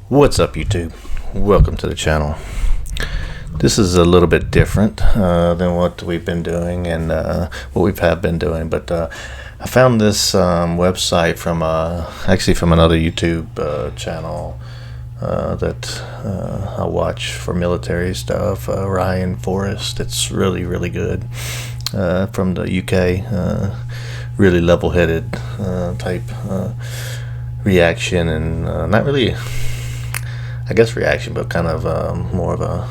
What's up, YouTube? Welcome to the channel. This is a little bit different than what we've been doing and what we have been doing, but I found this website from actually from another YouTube channel that I watch for military stuff, Ryan Forrest. It's really good, from the UK, really level-headed type reaction, and not really, I guess, reaction, but kind of more of a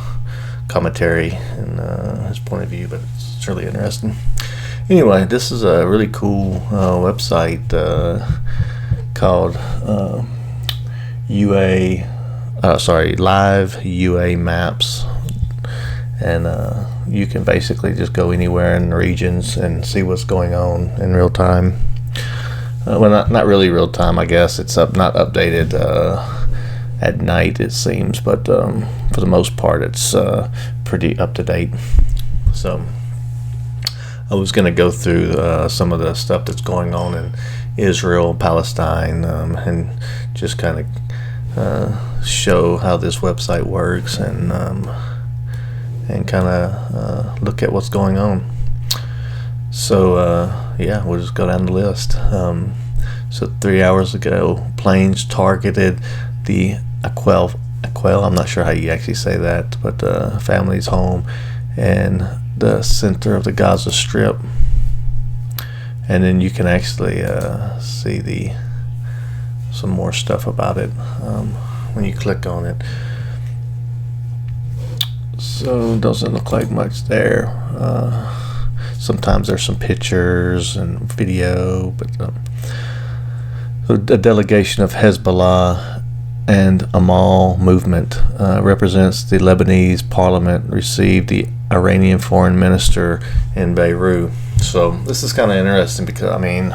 commentary and his point of view, but it's really interesting. Anyway, this is a really cool website called LiveUAmaps, and you can basically just go anywhere in the regions and see what's going on in real time. Well, not really real time, I guess. It's not updated at night, it seems, but for the most part it's pretty up to date. So I was going to go through some of the stuff that's going on in Israel, Palestine, and just kind of show how this website works, and kind of look at what's going on. So yeah, we'll just go down the list. So 3 hours ago, planes targeted the Aquel, I'm not sure how you actually say that, but family's home and the center of the Gaza Strip. And then you can actually see some more stuff about it when you click on it. So it doesn't look like much there. Sometimes there's some pictures and video, but so a delegation of Hezbollah and Amal movement represents the Lebanese parliament, received the Iranian foreign minister in Beirut. So this is kind of interesting because, I mean,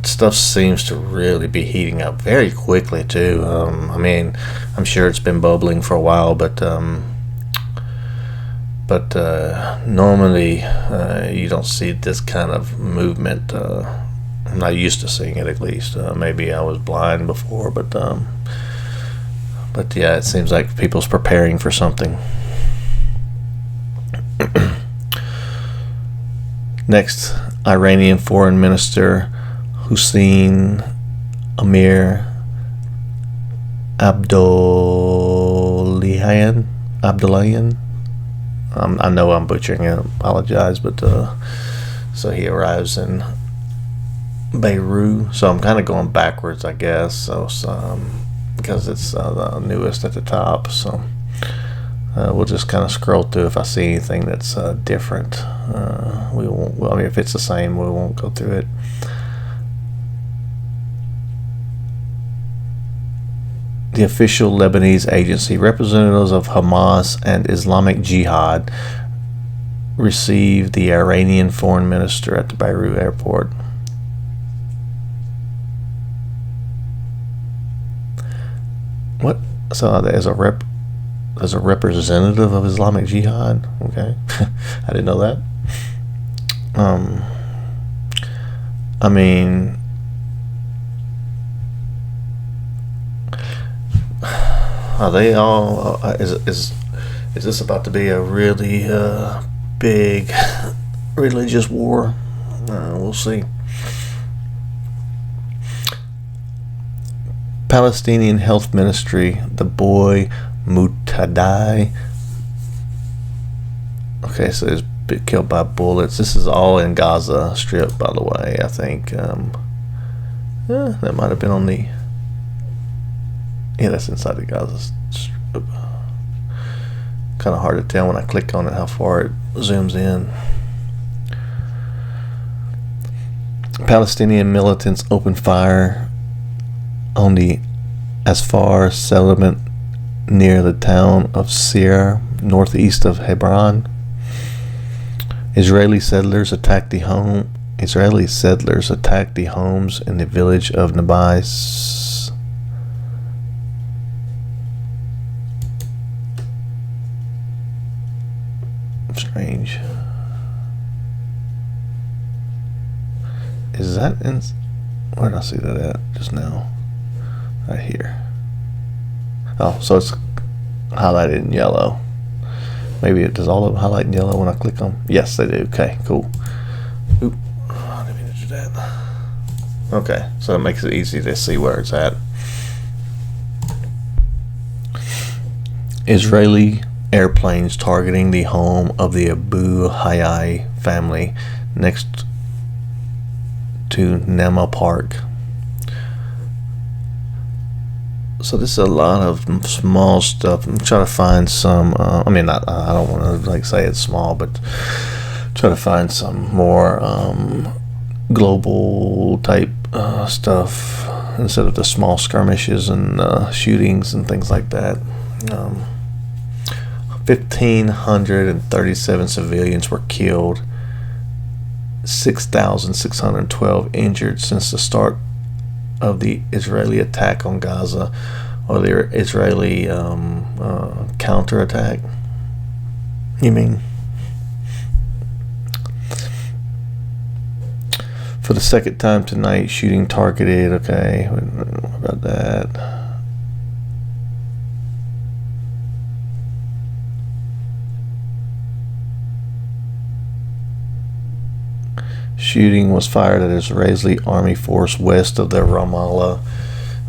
stuff seems to really be heating up very quickly too. I mean, I'm sure it's been bubbling for a while, but normally you don't see this kind of movement. I'm not used to seeing it, at least. Maybe I was blind before, but yeah, it seems like people's preparing for something. Next, Iranian Foreign Minister Hussein Amir Abdullahian. I know I'm butchering it, I apologize, but so he arrives in Beirut. So I'm kind of going backwards, I guess, so because it's the newest at the top. So we'll just kind of scroll through. If I see anything that's different, we won't. Well, I mean, if it's the same, we won't go through it. The official Lebanese agency, representatives of Hamas and Islamic Jihad, received the Iranian foreign minister at the Beirut airport. What? So there's a representative of Islamic Jihad. Okay, I didn't know that. I mean, are they all? Is this about to be a really big religious war? We'll see. Palestinian Health Ministry, the boy Mutadai. Okay, so he's been killed by bullets. This is all in Gaza Strip, by the way. I think that might have been on the. Yeah, that's inside the Gaza Strip. Kind of hard to tell when I click on it how far it zooms in. Palestinian militants opened fire on the Asfar settlement near the town of Sir, northeast of Hebron. Israeli settlers attacked the homes in the village of Nabais. Strange. Is that in? Where did I see that at just now? Right here. Oh, so it's highlighted in yellow. Maybe it does all of them highlight in yellow when I click on. Yes, they do. Okay, cool. Oop, I didn't mean to do that. Okay, so it makes it easy to see where it's at. Israeli airplanes targeting the home of the Abu Hayy family next to Nema Park. So this is a lot of small stuff. I'm trying to find some. I mean, I don't want to like say it's small, but try to find some more global type stuff instead of the small skirmishes and shootings and things like that. 1,537 civilians were killed, 6,612 injured since the start of the Israeli attack on Gaza, or the Israeli counterattack. You mean? For the second time tonight, shooting targeted. Okay, what about that? Shooting was fired at Israeli army force west of the Ramallah,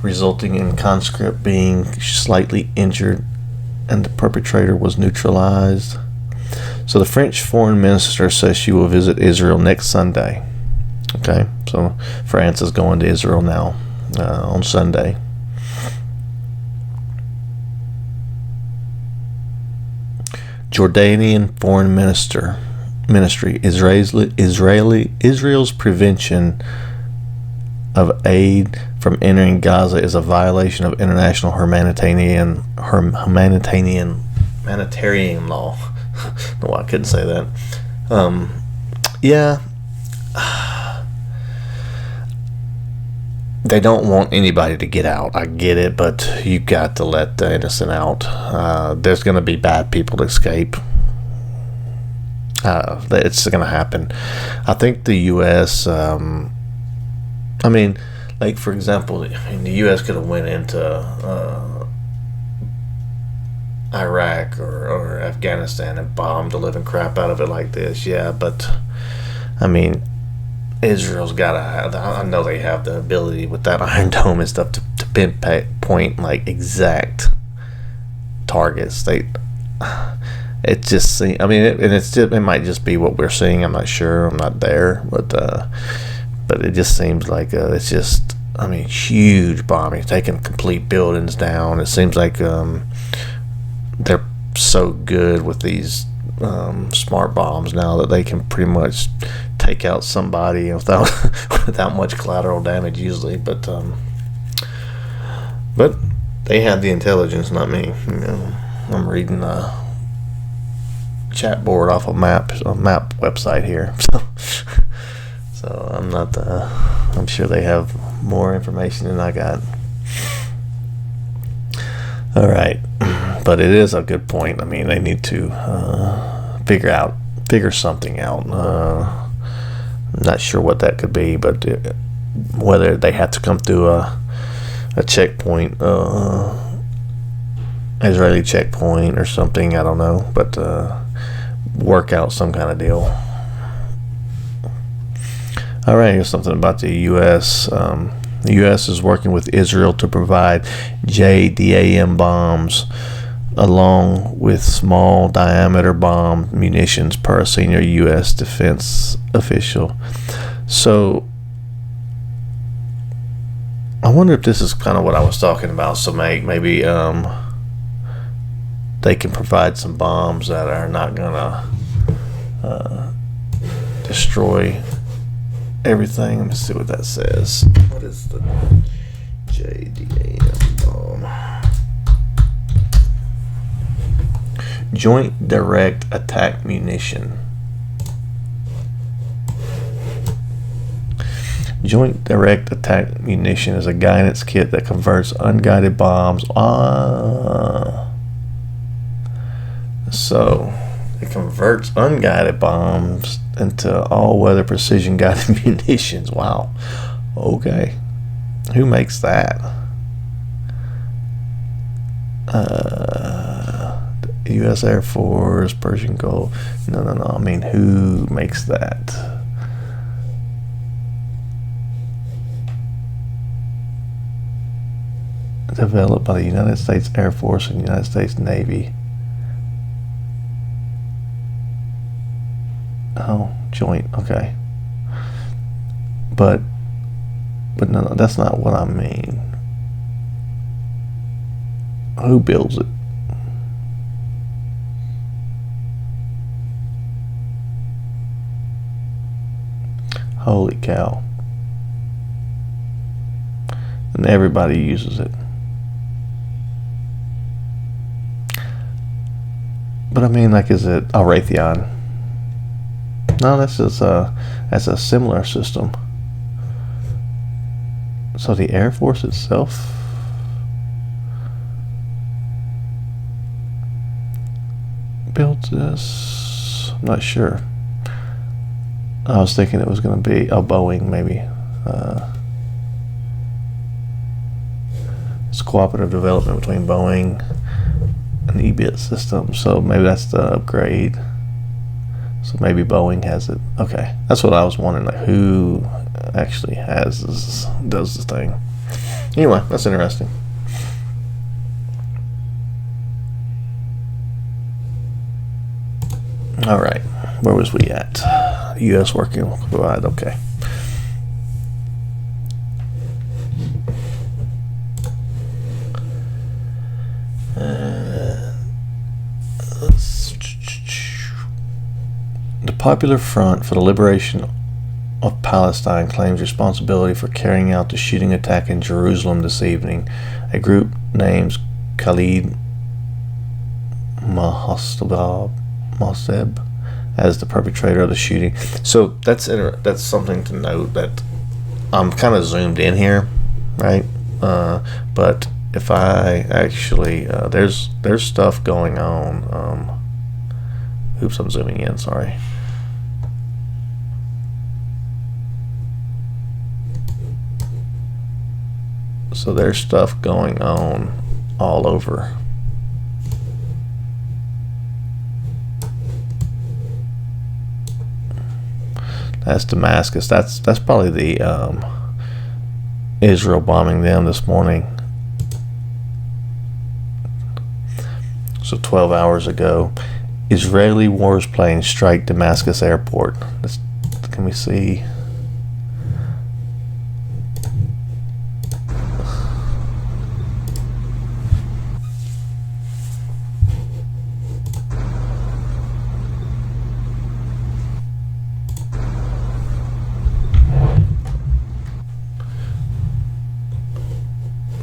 resulting in conscript being slightly injured, and the perpetrator was neutralized. So the French foreign minister says she will visit Israel next Sunday. Okay, so France is going to Israel now on Sunday. Jordanian foreign ministry, Israel's prevention of aid from entering Gaza is a violation of international humanitarian law. No, I couldn't say that. Yeah. They don't want anybody to get out. I get it, but you got to let the innocent out. There's going to be bad people to escape. It's going to happen. I think the U.S. I mean, like for example, the U.S. could have went into Iraq or Afghanistan and bombed the living crap out of it like this. Yeah, but I mean, Israel's got to have. I know they have the ability with that Iron Dome and stuff to pinpoint like exact targets. It just seems. I mean, it might just be what we're seeing. I'm not sure. I'm not there, but it just seems like it's just. I mean, huge bombing, taking complete buildings down. It seems like they're so good with these smart bombs now that they can pretty much take out somebody without much collateral damage usually. But they have the intelligence, not me. You know, I'm reading chat board off a map website here, so I'm not. I'm sure they have more information than I got. All right, but it is a good point. I mean, they need to figure something out. I'm not sure what that could be, but whether they have to come through a checkpoint, Israeli checkpoint or something, I don't know, but work out some kind of deal. All right, here's something about the U.S. The U.S. is working with Israel to provide JDAM bombs along with small diameter bomb munitions, per a senior U.S. defense official. So I wonder if this is kind of what I was talking about. So maybe they can provide some bombs that are not gonna destroy everything. Let me see what that says. What is the JDAM bomb? Joint Direct Attack Munition. Joint Direct Attack Munition is a guidance kit that converts unguided bombs. So it converts unguided bombs into all-weather precision-guided munitions. Wow. Okay. Who makes that? U.S. Air Force, Persian Gulf. No. I mean, who makes that? Developed by the United States Air Force and United States Navy. Oh, joint. Okay. But no, that's not what I mean. Who builds it? Holy cow. And everybody uses it. But I mean, like, is it Raytheon? No, that's a similar system. So the Air Force itself built this. I'm not sure. I was thinking it was going to be a Boeing, maybe. It's cooperative development between Boeing and EBIT system, so maybe that's the upgrade. So maybe Boeing has it. Okay, that's what I was wondering, like, who actually has this, does this thing. Anyway, that's interesting. All right, where was we at? U.S. working will provide. Okay. The Popular Front for the Liberation of Palestine claims responsibility for carrying out the shooting attack in Jerusalem this evening. A group names Khalid Mohseb as the perpetrator of the shooting. So that's something to note, that I'm kind of zoomed in here, right? But if I actually there's stuff going on. Oops, I'm zooming in. Sorry. So there's stuff going on all over. That's Damascus. That's probably the Israel bombing them this morning. So 12 hours ago, Israeli warplanes strike Damascus airport. Can we see?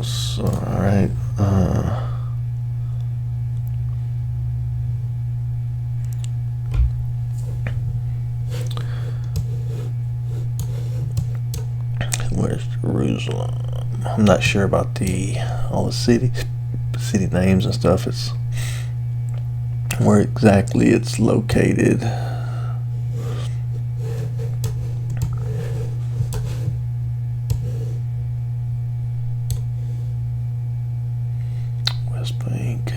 So, all right. Where's Jerusalem? I'm not sure about all the city names and stuff. It's where exactly it's located. West Bank.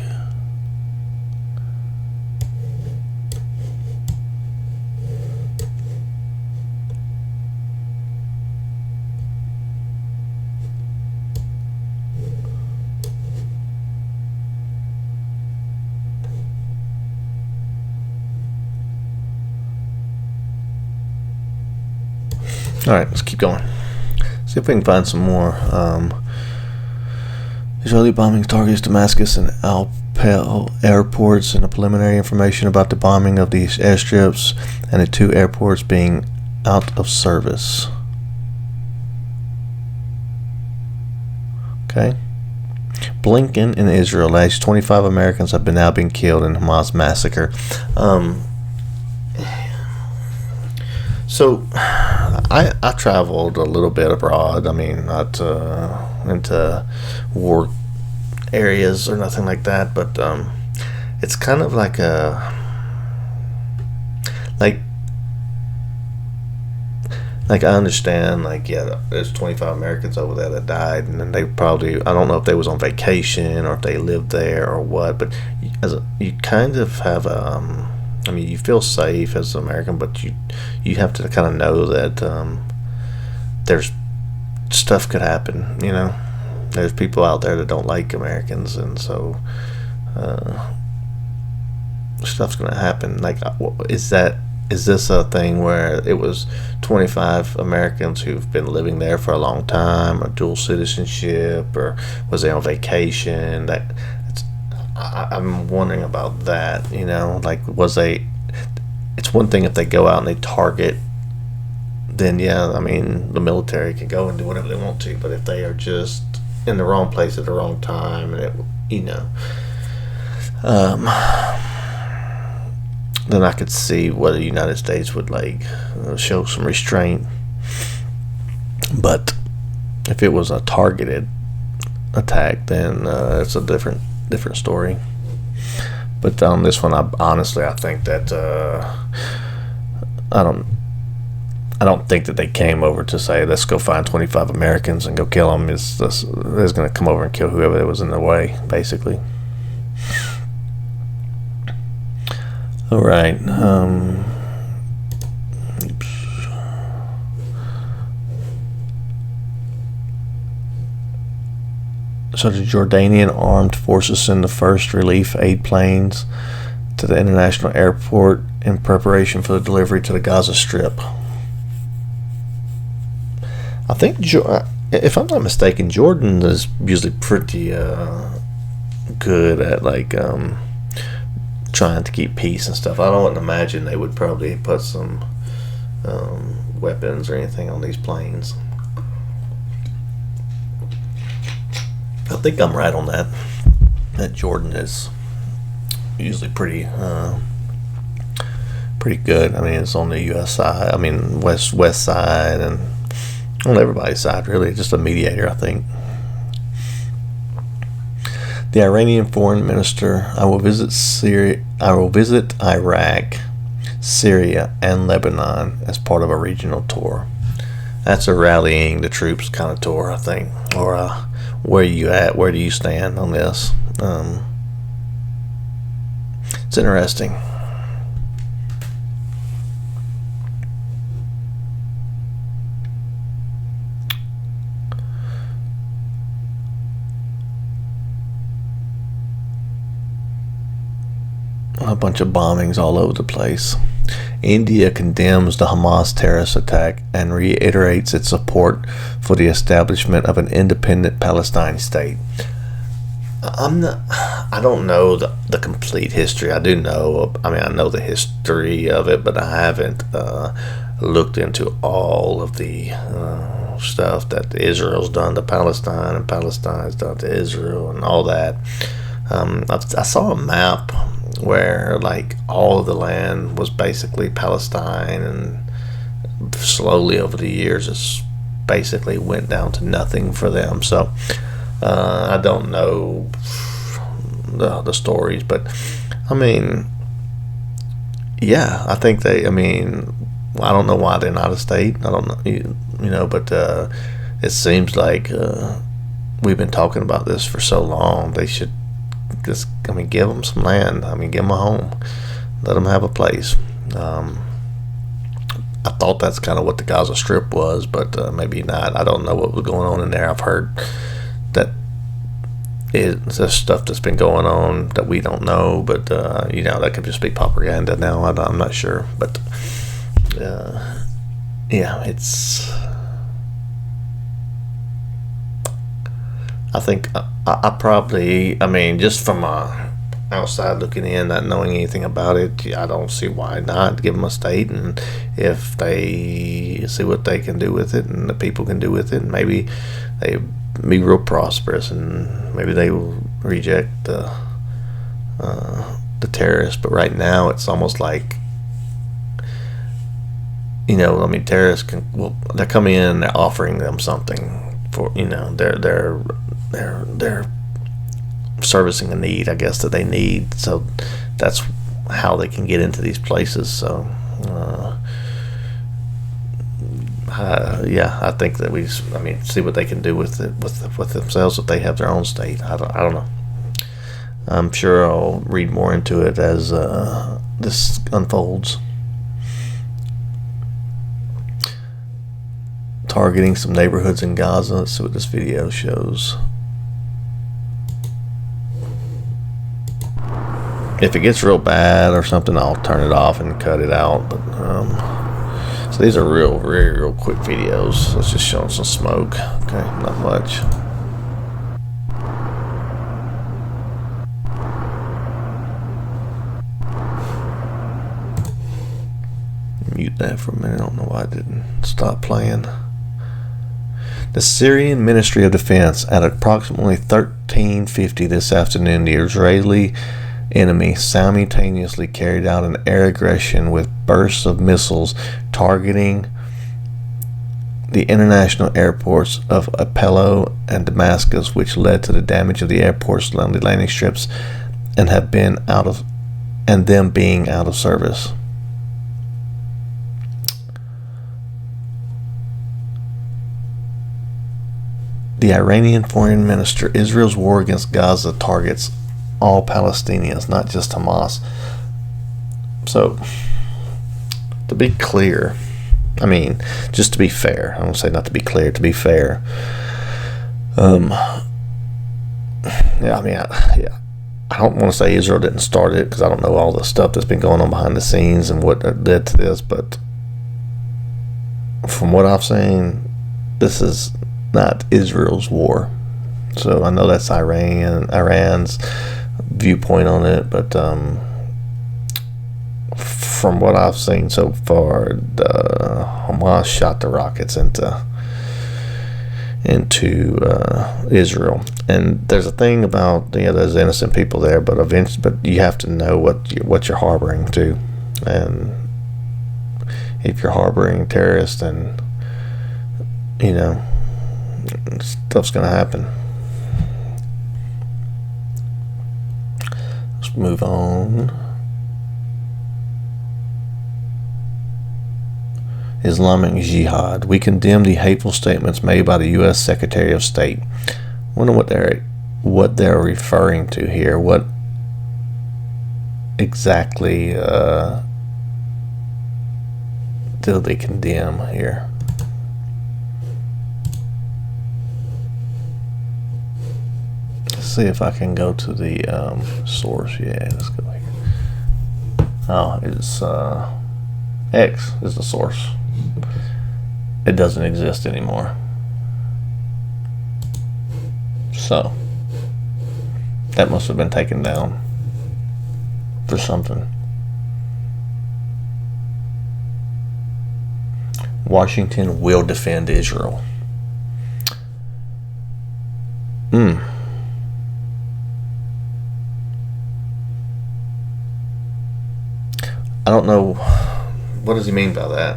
All right, let's keep going. See if we can find some more. Israeli bombing targets Damascus and Al-Pel airports, and a preliminary information about the bombing of these airstrips and the two airports being out of service. Okay. Blinken in Israel. Last 25 Americans have now been killed in Hamas massacre. So, I traveled a little bit abroad. I mean, not into war areas or nothing like that, but it's kind of like like, I understand, like, yeah, there's 25 Americans over there that died, and then they probably, I don't know if they was on vacation or if they lived there or what, but you kind of have I mean, you feel safe as an American, but you have to kind of know that there's stuff could happen. There's people out there that don't like Americans, and so stuff's gonna happen. Like, is this a thing where it was 25 Americans who've been living there for a long time, or dual citizenship, or was they on vacation? I'm wondering about that. Like, it's one thing if they go out and they target, then yeah, I mean, the military can go and do whatever they want to. But if they are just in the wrong place at the wrong time, and then I could see whether the United States would show some restraint. But if it was a targeted attack, then it's a different story. But on this one, I think that I don't think that they came over to say, let's go find 25 Americans and go kill them. They're going to come over and kill whoever was in their way, basically. All right. So the Jordanian armed forces send the first relief aid planes to the international airport in preparation for the delivery to the Gaza Strip. I think, if I'm not mistaken, Jordan is usually pretty good at trying to keep peace and stuff. I don't imagine they would probably put some weapons or anything on these planes. I think I'm right on that. That Jordan is usually pretty good. I mean, it's on the U.S. side. I mean, west side, and on everybody's side, really. Just a mediator, I think. The Iranian foreign minister, I will visit Iraq, Syria, and Lebanon as part of a regional tour. That's a rallying the troops kind of tour, I think. Or where are you at? Where do you stand on this? It's interesting. A bunch of bombings all over the place. India condemns the Hamas terrorist attack and reiterates its support for the establishment of an independent Palestine state. I don't know the complete history. I do know, I know the history of it, but I haven't looked into all of the stuff that Israel's done to Palestine and Palestine's done to Israel and all that. I saw a map where all of the land was basically Palestine, and slowly over the years it's basically went down to nothing for them. So I don't know the stories, but I mean, yeah, I think I don't know why they're not a state. I don't know, but it seems like we've been talking about this for so long. They should just, give them some land. Give them a home. Let them have a place. I thought that's kind of what the Gaza Strip was, but maybe not. I don't know what was going on in there. I've heard that it's just stuff that's been going on that we don't know, but that could just be propaganda now. I'm not sure, but yeah, it's. I think I probably, just from outside looking in, not knowing anything about it, I don't see why not give them a state, and if they see what they can do with it and the people can do with it, maybe they be real prosperous, and maybe they will reject the terrorists. But right now it's almost like, terrorists they're coming in and they're offering them something for, they're servicing a need, I guess, that they need. So that's how they can get into these places. So yeah, I think that see what they can do with it, with themselves if they have their own state. I don't know. I'm sure I'll read more into it as this unfolds. Targeting some neighborhoods in Gaza. Let's see what this video shows. If it gets real bad or something, I'll turn it off and cut it out. But so these are real quick videos. Let's just show some smoke. Okay, not much. Mute that for a minute. I don't know why it didn't stop playing. The Syrian Ministry of Defense, at approximately 13:50 this afternoon, the Israeli enemy simultaneously carried out an air aggression with bursts of missiles targeting the international airports of Aleppo and Damascus, which led to the damage of the airport's landing strips and them being out of service. The Iranian foreign minister, Israel's war against Gaza targets all Palestinians, not just Hamas. So, to be clear, just to be fair, I don't say not to be clear, to be fair. I don't want to say Israel didn't start it, because I don't know all the stuff that's been going on behind the scenes and what led to this, but from what I've seen, this is not Israel's war. So I know that's Iran's viewpoint on it, but from what I've seen so far, Hamas shot the rockets into Israel. And there's a thing about there's innocent people there, but you have to know what you're harboring too. And if you're harboring terrorists, then stuff's gonna happen. Let's move on. Islamic Jihad. We condemn the hateful statements made by the U.S. Secretary of State. I wonder what they're referring to here. What exactly do they condemn here? See if I can go to the source. Yeah, let's go here. Oh, it's X is the source. It doesn't exist anymore. So that must have been taken down for something. Washington will defend Israel. I don't know, what does he mean by that?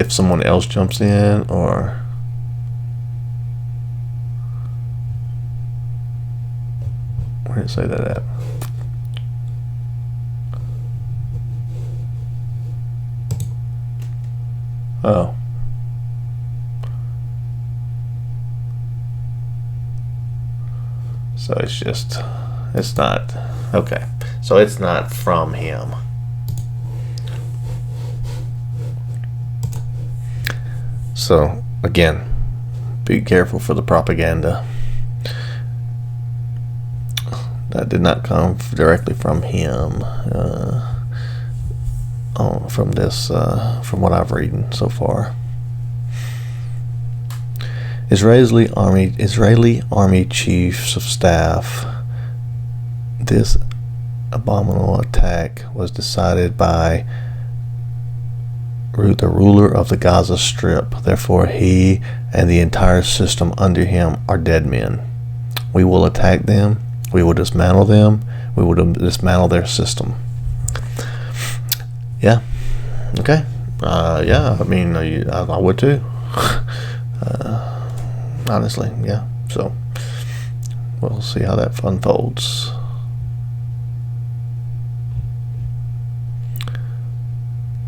If someone else jumps in, or where did it say that at? Oh. So it's not, okay. So it's not from him. So again, be careful for the propaganda. That did not come directly from him. From what I've read so far. Israeli army chiefs of staff. This abominable attack was decided by the ruler of the Gaza Strip. Therefore, he and the entire system under him are dead men. We will attack them. We will dismantle them. We will dismantle their system. Yeah. Okay. Yeah. I would too. Honestly, yeah. So we'll see how that unfolds.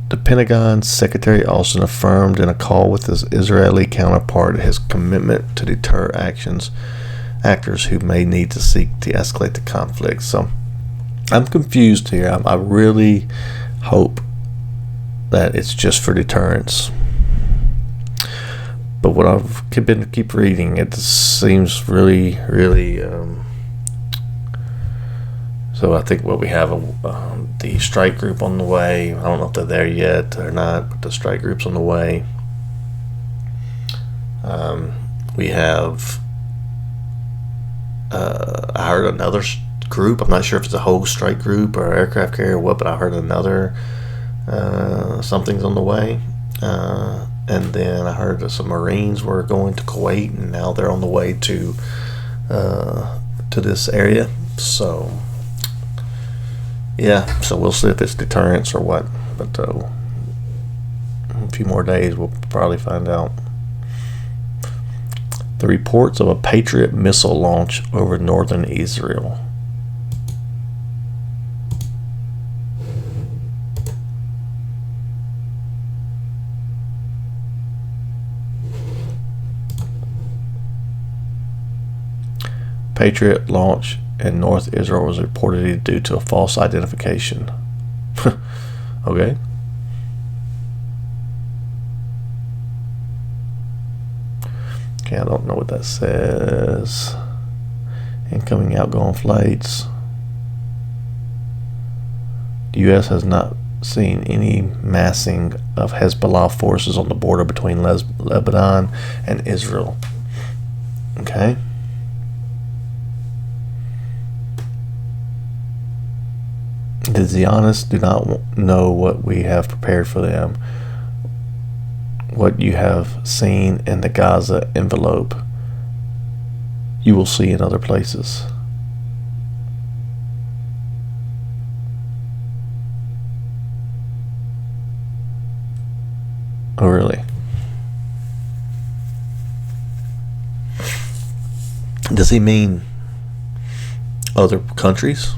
The Pentagon Secretary Austin affirmed in a call with his Israeli counterpart his commitment to deter actors who may need to seek to escalate the conflict. So I'm confused here. I really hope that it's just for deterrence. But what I've keep reading, it seems really, really. So I think we have the strike group on the way. I don't know if they're there yet or not, but the strike group's on the way. We have. I heard another group. I'm not sure if it's a whole strike group or aircraft carrier or what, but I heard another something's on the way. And then I heard that some Marines were going to Kuwait, and now they're on the way to this area. So yeah, so we'll see if it's deterrence or what. But a few more days, we'll probably find out. The reports of a Patriot missile launch over northern Israel. Patriot launch in North Israel was reportedly due to a false identification. Okay. Okay, I don't know what that says. Incoming, outgoing flights. The U.S. has not seen any massing of Hezbollah forces on the border between Lebanon and Israel. Okay. The Zionists do not know what we have prepared for them. What you have seen in the Gaza envelope, you will see in other places. Oh, really? Does he mean other countries?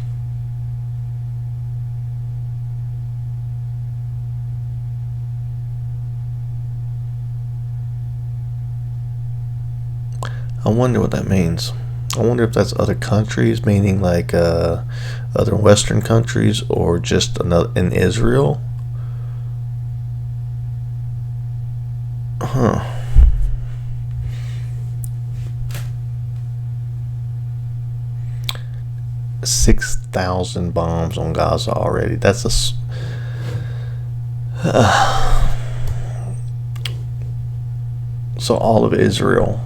I wonder what that means. I wonder if that's other countries, meaning like other Western countries, or just another in Israel. Huh. $6,000 bombs on Gaza already. That's a. So all of Israel.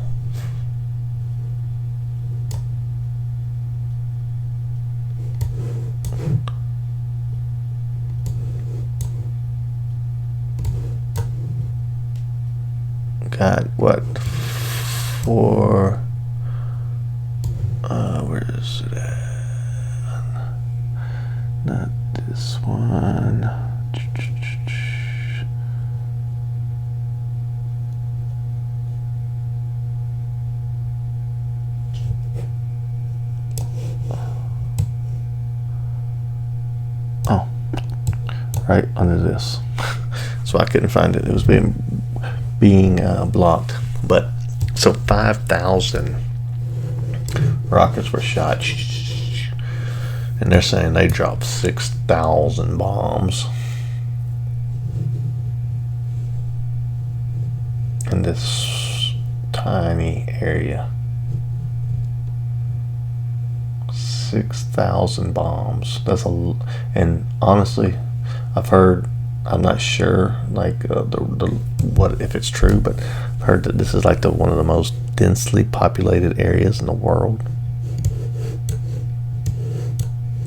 Got what for? Where is it at? Not this one. Oh, right under this. So I couldn't find it. It was being blocked. But so 5,000 rockets were shot, and they're saying they dropped 6,000 bombs in this tiny area. 6,000 bombs. That's a. And honestly, I've heard. I'm not sure, like what if it's true, but I've heard that this is like one of the most densely populated areas in the world.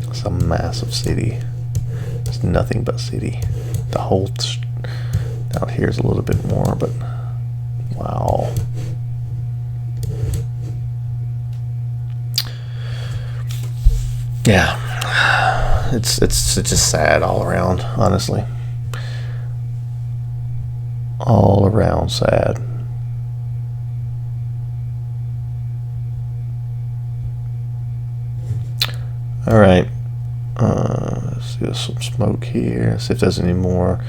It's a massive city. It's nothing but city. The whole out here is a little bit more, but wow. Yeah, it's just sad all around, honestly. All around sad. All right. Let's see, there's some smoke here. Let's see if there's any more.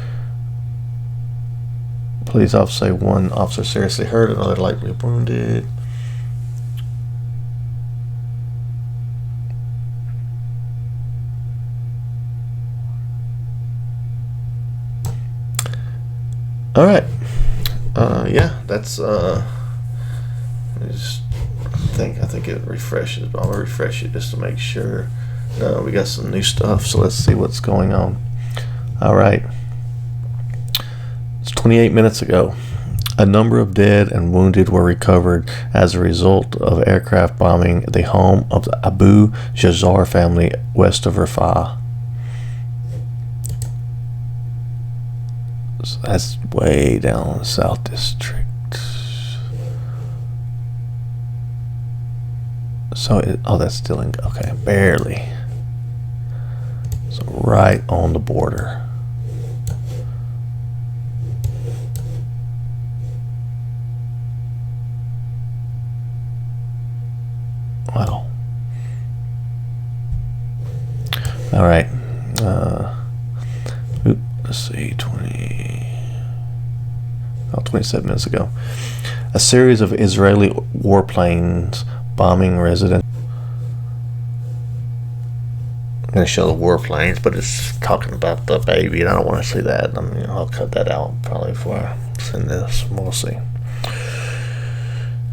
Police officer say one officer seriously hurt, another lightly wounded. All right. Yeah, that's I think it refreshes, but I'm gonna refresh it just to make sure. No, we got some new stuff, so let's see what's going on. All right. It's 28 minutes ago. A number of dead and wounded were recovered as a result of aircraft bombing the home of the Abu Jazar family west of Rafah. So that's way down in the South District. So, that's still in, okay, barely. So, right on the border. Wow. All right. Let's see, 27 minutes ago. A series of Israeli warplanes bombing residents. I'm going to show the warplanes, but it's talking about the baby, and I don't want to see that. I'll cut that out probably before I send this. We'll see.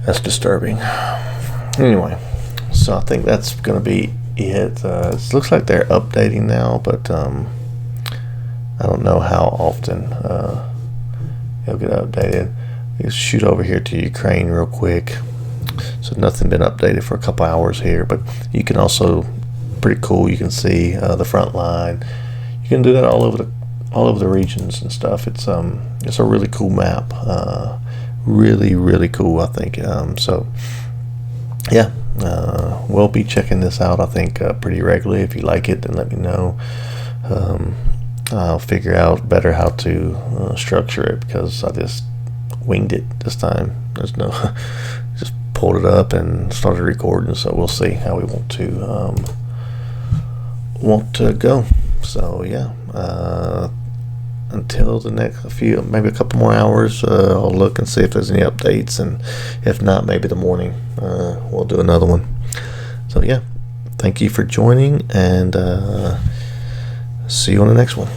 That's disturbing. Anyway, so I think that's going to be it. It looks like they're updating now, but I don't know how often it'll get updated. Let's shoot over here to Ukraine real quick. So nothing been updated for a couple hours here, but you can also, pretty cool, you can see the front line. You can do that all over the regions and stuff. It's a really cool map. Really cool, I think. So yeah, we'll be checking this out, I think, pretty regularly. If you like it, then let me know. I'll figure out better how to structure it, because I just winged it this time. There's no just pulled it up and started recording, so we'll see how we want to go. So yeah, until the next maybe a couple more hours, I'll look and see if there's any updates, and if not, maybe the morning we'll do another one. So yeah, thank you for joining, and see you on the next one.